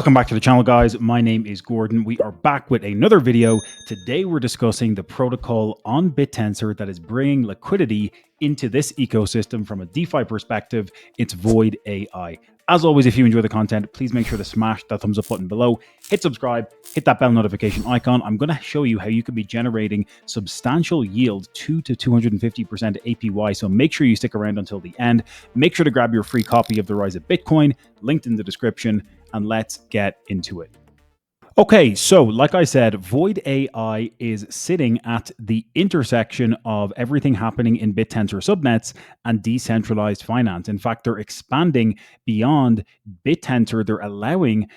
Welcome back to the channel, guys. My name is Gordon. We are back with another video. Today we're discussing the protocol on Bittensor that is bringing liquidity into this ecosystem from a DeFi perspective. It's VoidAI. As always, if you enjoy the content, please make sure to smash that thumbs up button below, hit subscribe, hit that bell notification icon. I'm going to show you how you can be generating substantial yield, 2 to 250% APY. So make sure you stick around until the end. Make sure to grab your free copy of The Rise of Bitcoin, linked in the description, and let's get into it. Okay, so like I said, VoidAI is sitting at the intersection of everything happening in Bittensor subnets and decentralized finance. In fact, they're expanding beyond Bittensor. They're allowing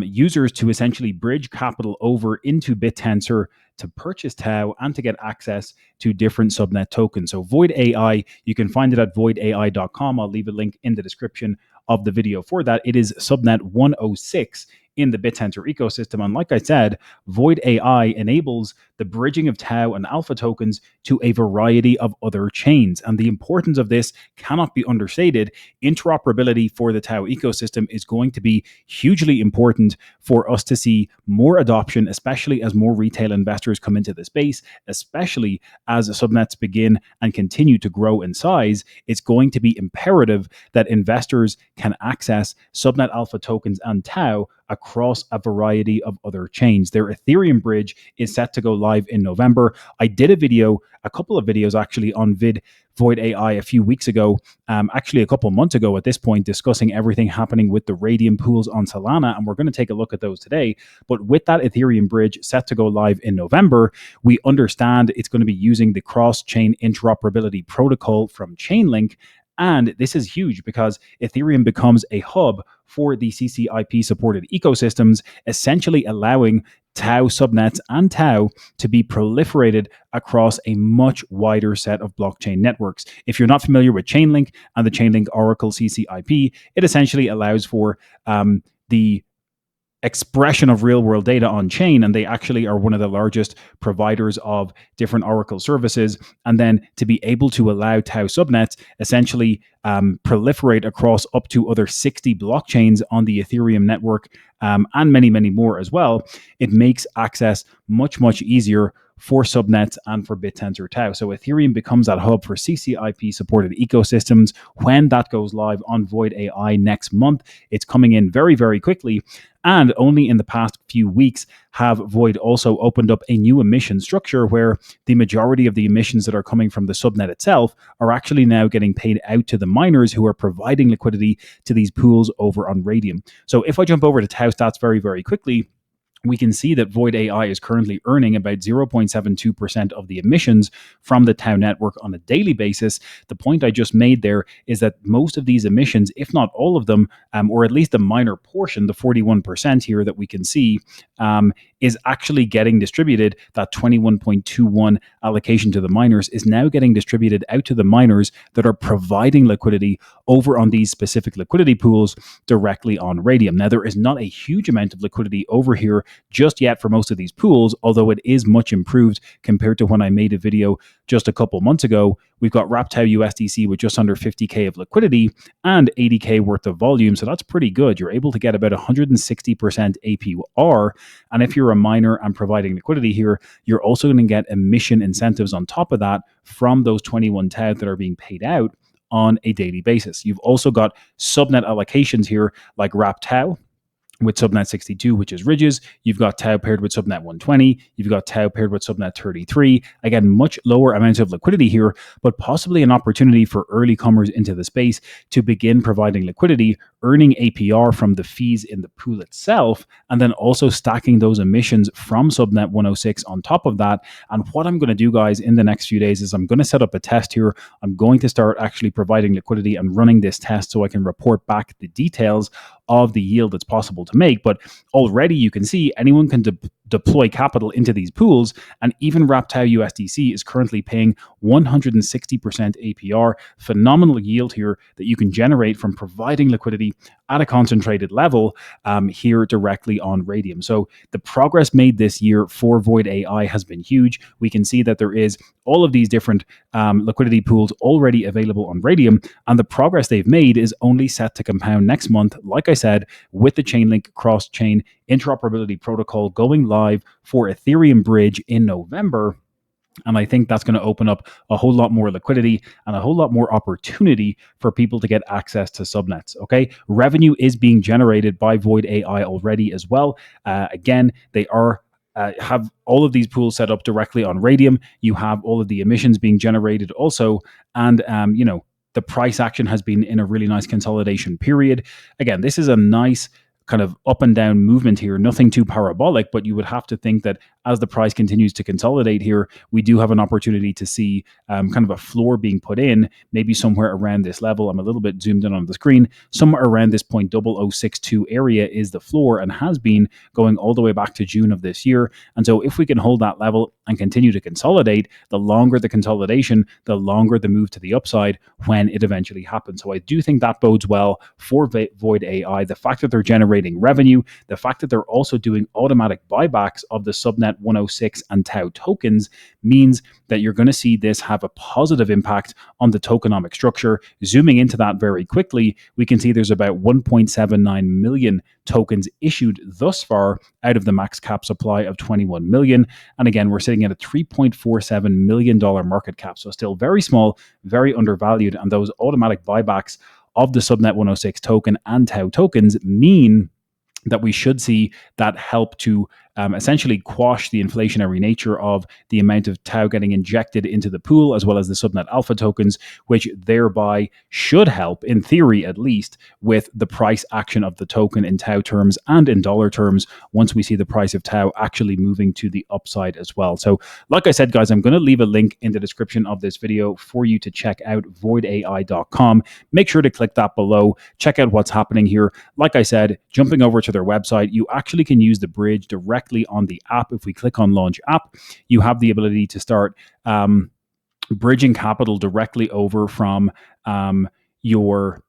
users to essentially bridge capital over into Bittensor to purchase TAO and to get access to different subnet tokens. So VoidAI, you can find it at voidai.com. I'll leave a link in the description of the video for that. It is subnet 106 in the Bittensor ecosystem. And like I said, VoidAI enables the bridging of TAO and alpha tokens to a variety of other chains. And the importance of this cannot be understated. Interoperability for the TAO ecosystem is going to be hugely important for us to see more adoption, especially as more retail investors come into the space, especially as subnets begin and continue to grow in size. It's going to be imperative that investors can access subnet alpha tokens and TAO across a variety of other chains. Their Ethereum bridge is set to go live in November. I did a couple of videos actually on VoidAI a few weeks ago, actually a couple of months ago at this point, discussing everything happening with the Radium pools on Solana, and we're going to take a look at those today. But with that Ethereum bridge set to go live in November, we understand it's going to be using the cross-chain interoperability protocol from Chainlink. And this is huge because Ethereum becomes a hub for the CCIP supported ecosystems, essentially allowing TAO subnets and TAO to be proliferated across a much wider set of blockchain networks. If you're not familiar with Chainlink and the Chainlink Oracle CCIP, it essentially allows for the expression of real world data on chain, and they actually are one of the largest providers of different Oracle services. And then to be able to allow TAO subnets essentially proliferate across up to other 60 blockchains on the Ethereum network, and many, many more as well, it makes access much, much easier for subnets and for Bittensor TAO. So Ethereum becomes that hub for CCIP supported ecosystems when that goes live on VoidAI next month. It's coming in very, very quickly. And only in the past few weeks have Void also opened up a new emission structure where the majority of the emissions that are coming from the subnet itself are actually now getting paid out to the miners who are providing liquidity to these pools over on Radium. So if I jump over to TAO stats very, very quickly, we can see that VoidAI is currently earning about 0.72% of the emissions from the TAO network on a daily basis. The point I just made there is that most of these emissions, if not all of them, or at least a minor portion, the 41% here that we can see, is actually getting distributed. That 21.21 allocation to the miners is now getting distributed out to the miners that are providing liquidity over on these specific liquidity pools directly on Radium. Now, there is not a huge amount of liquidity over here just yet for most of these pools, although it is much improved compared to when I made a video just a couple months ago. We've got WrapTAO USDC with just under 50K of liquidity and 80K worth of volume. So that's pretty good. You're able to get about 160% APR. And if you're a miner and providing liquidity here, you're also going to get emission incentives on top of that from those 21 TAO that are being paid out on a daily basis. You've also got subnet allocations here like WrapTAO with subnet 62, which is ridges. You've got TAO paired with subnet 120. You've got TAO paired with subnet 33. Again, much lower amounts of liquidity here, but possibly an opportunity for early comers into the space to begin providing liquidity, earning APR from the fees in the pool itself, and then also stacking those emissions from subnet 106 on top of that. And what I'm going to do, guys, in the next few days is I'm going to set up a test here. I'm going to start actually providing liquidity and running this test so I can report back the details of the yield that's possible to make. But already you can see anyone can deploy capital into these pools, and even WrapTAO USDC is currently paying 160% APR. Phenomenal yield here that you can generate from providing liquidity at a concentrated level here directly on Radium. So the progress made this year for VoidAI has been huge. We can see that there is all of these different liquidity pools already available on Radium, and the progress they've made is only set to compound next month, like I said, with the Chainlink cross-chain interoperability protocol going live for Ethereum Bridge in November. And I think that's going to open up a whole lot more liquidity and a whole lot more opportunity for people to get access to subnets. Okay. Revenue is being generated by VoidAI already as well. Again, they are have all of these pools set up directly on Radium. You have all of the emissions being generated also. And, the price action has been in a really nice consolidation period. Again, this is a nice kind of up and down movement here, nothing too parabolic, but you would have to think that as the price continues to consolidate here, we do have an opportunity to see kind of a floor being put in, maybe somewhere around this level. I'm a little bit zoomed in on the screen. Somewhere around this 0.0062 area is the floor and has been going all the way back to June of this year. And so if we can hold that level and continue to consolidate, the longer the consolidation, the longer the move to the upside when it eventually happens. So I do think that bodes well for VoidAI. The fact that they're generating revenue, the fact that they're also doing automatic buybacks of the subnet 106 and TAO tokens means that you're going to see this have a positive impact on the tokenomic structure. Zooming into that very quickly, we can see there's about 1.79 million tokens issued thus far out of the max cap supply of 21 million. And again, we're sitting at a $3.47 million market cap. So still very small, very undervalued. And those automatic buybacks of the subnet 106 token and TAO tokens mean that we should see that help to essentially quash the inflationary nature of the amount of TAO getting injected into the pool, as well as the subnet alpha tokens, which thereby should help, in theory at least, with the price action of the token in TAO terms and in dollar terms once we see the price of TAO actually moving to the upside as well. So like I said, guys, I'm going to leave a link in the description of this video for you to check out voidai.com. Make sure to click that below. Check out what's happening here. Like I said, jumping over to their website, you actually can use the bridge directly on the app. If we click on launch app, you have the ability to start bridging capital directly over from your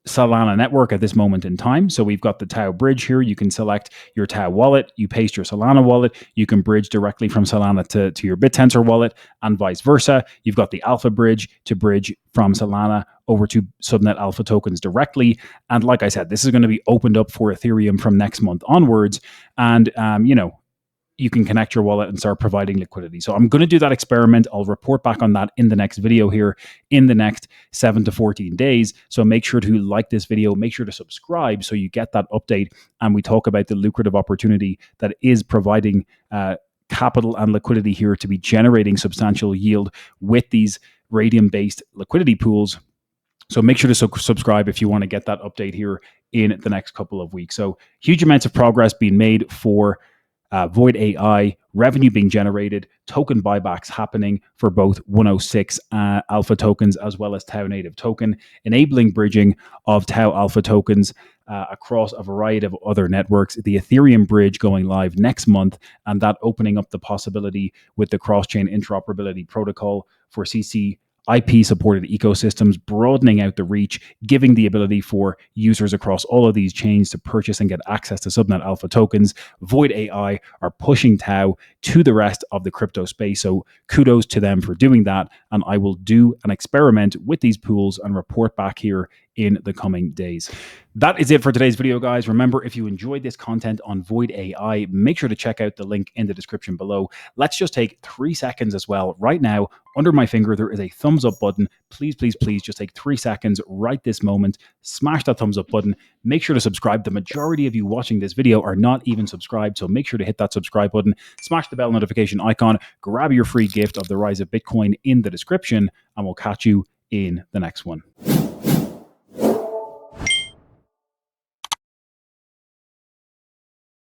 Solana network at this moment in time. So we've got the TAO bridge here. You can select your TAO wallet, you paste your Solana wallet, you can bridge directly from Solana to your Bittensor wallet and vice versa. You've got the Alpha bridge to bridge from Solana over to subnet alpha tokens directly. And like I said, this is going to be opened up for Ethereum from next month onwards. And, you can connect your wallet and start providing liquidity. So I'm going to do that experiment. I'll report back on that in the next video here in the next 7 to 14 days. So make sure to like this video, make sure to subscribe so you get that update. And we talk about the lucrative opportunity that is providing capital and liquidity here to be generating substantial yield with these Radium-based liquidity pools. So make sure to subscribe if you want to get that update here in the next couple of weeks. So huge amounts of progress being made for VoidAI, revenue being generated, token buybacks happening for both 106 alpha tokens as well as TAO native token, enabling bridging of TAO alpha tokens across a variety of other networks, the Ethereum bridge going live next month, and that opening up the possibility with the cross-chain interoperability protocol for CC IP-supported ecosystems, broadening out the reach, giving the ability for users across all of these chains to purchase and get access to subnet alpha tokens. VoidAI are pushing TAO to the rest of the crypto space, so kudos to them for doing that, and I will do an experiment with these pools and report back here in the coming days. That is it for today's video, guys. Remember, if you enjoyed this content on VoidAI, make sure to check out the link in the description below. Let's just take 3 seconds as well. Right now, under my finger, there is a thumbs up button. Please, please, please just take 3 seconds right this moment. Smash that thumbs up button. Make sure to subscribe. The majority of you watching this video are not even subscribed, so make sure to hit that subscribe button. Smash the bell notification icon. Grab your free gift of the Rise of Bitcoin in the description, and we'll catch you in the next one.